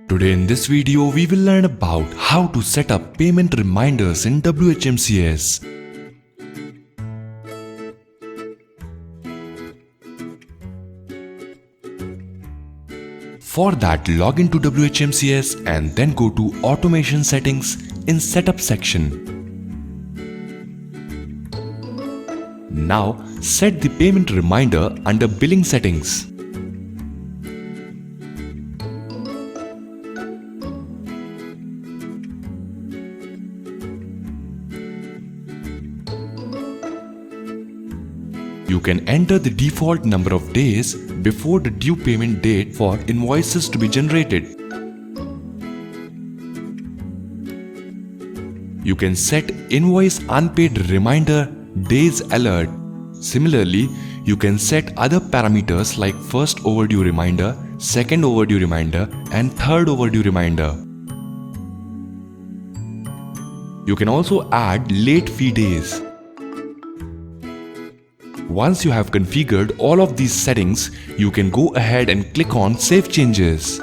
Today in this video, we will learn about how to set up payment reminders in Whmcs. For that, log into Whmcs and then go to Automation Settings in Setup section. Now, set the payment reminder under Billing Settings. You can enter the default number of days before the due payment date for invoices to be generated. You can set invoice unpaid reminder days alert. Similarly, you can set other parameters like first overdue reminder, second overdue reminder, and third overdue reminder. You can also add late fee days. Once you have configured all of these settings, you can go ahead and click on Save Changes.